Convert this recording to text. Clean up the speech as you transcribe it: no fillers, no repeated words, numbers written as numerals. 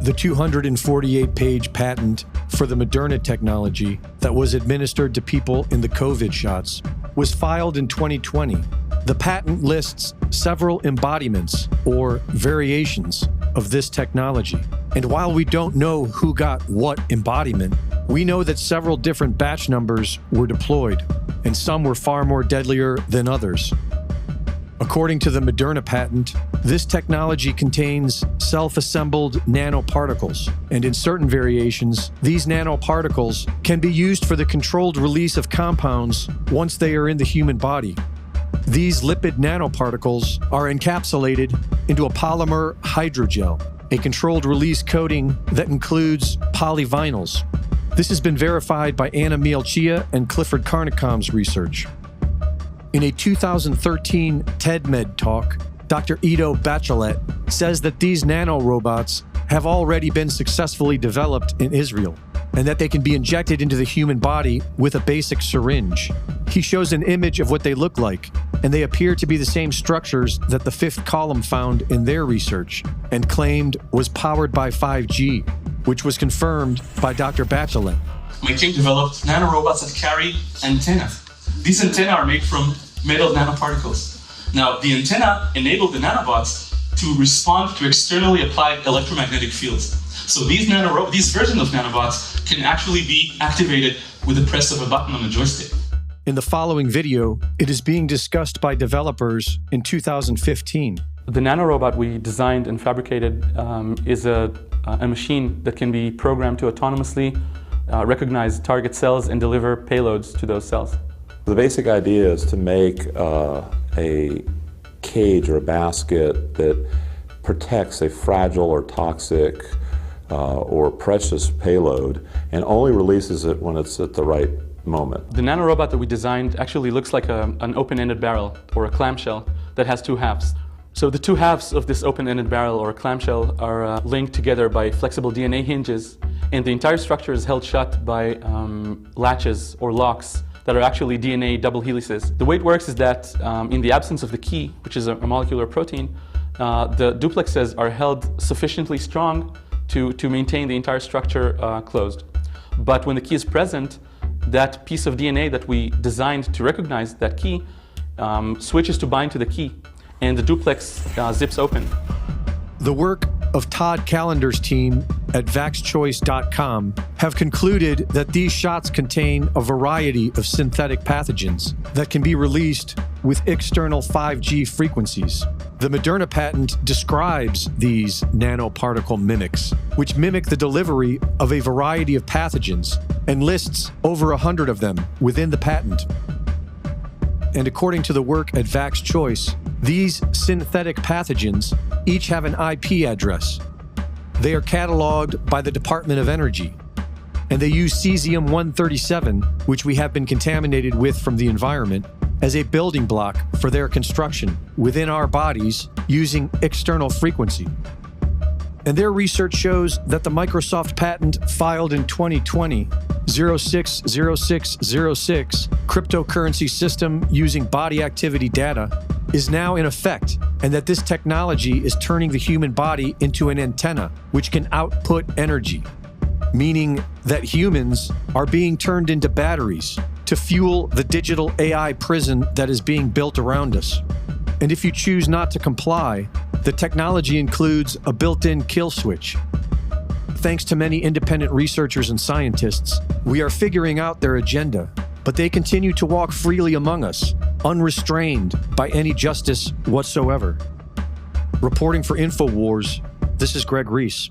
The 248-page patent for the Moderna technology that was administered to people in the COVID shots was filed in 2020. The patent lists several embodiments or variations of this technology. And while we don't know who got what embodiment, we know that several different batch numbers were deployed, and some were far more deadlier than others. According to the Moderna patent, this technology contains self-assembled nanoparticles, and in certain variations, these nanoparticles can be used for the controlled release of compounds once they are in the human body. These lipid nanoparticles are encapsulated into a polymer hydrogel, a controlled release coating that includes polyvinyls. This has been verified by Anna Mielchia and Clifford Carnicom's research. In a 2013 TED-Med talk, Dr. Ido Bachelet says that these nanorobots have already been successfully developed in Israel, and that they can be injected into the human body with a basic syringe. He shows an image of what they look like, and they appear to be the same structures that the fifth column found in their research and claimed was powered by 5G, which was confirmed by Dr. Bachelet. My team developed nanorobots that carry antennae. These antennae are made from metal nanoparticles. Now, the antenna enabled the nanobots to respond to externally applied electromagnetic fields. So these versions of nanobots can actually be activated with the press of a button on a joystick. In the following video, it is being discussed by developers in 2015. The nanorobot we designed and fabricated is a machine that can be programmed to autonomously recognize target cells and deliver payloads to those cells. The basic idea is to make a cage or a basket that protects a fragile or toxic or precious payload and only releases it when it's at the right moment. The nanorobot that we designed actually looks like an open-ended barrel or a clamshell that has two halves. So the two halves of this open-ended barrel or a clamshell are linked together by flexible DNA hinges, and the entire structure is held shut by latches or locks that are actually DNA double helices. The way it works is that in the absence of the key, which is a molecular protein, the duplexes are held sufficiently strong to maintain the entire structure closed. But when the key is present, that piece of DNA that we designed to recognize that key switches to bind to the key, and the duplex zips open. The work of Todd Callender's team at vaxchoice.com have concluded that these shots contain a variety of synthetic pathogens that can be released with external 5G frequencies. The Moderna patent describes these nanoparticle mimics, which mimic the delivery of a variety of pathogens, and lists over 100 of them within the patent. And according to the work at VaxChoice, these synthetic pathogens each have an IP address. They are cataloged by the Department of Energy, and they use cesium-137, which we have been contaminated with from the environment, as a building block for their construction within our bodies using external frequency. And their research shows that the Microsoft patent filed in 2020, 060606, cryptocurrency system using body activity data, is now in effect, and that this technology is turning the human body into an antenna, which can output energy, meaning that humans are being turned into batteries to fuel the digital AI prison that is being built around us. And if you choose not to comply, the technology includes a built-in kill switch. Thanks to many independent researchers and scientists, we are figuring out their agenda, but they continue to walk freely among us, unrestrained by any justice whatsoever. Reporting for InfoWars, this is Greg Reese.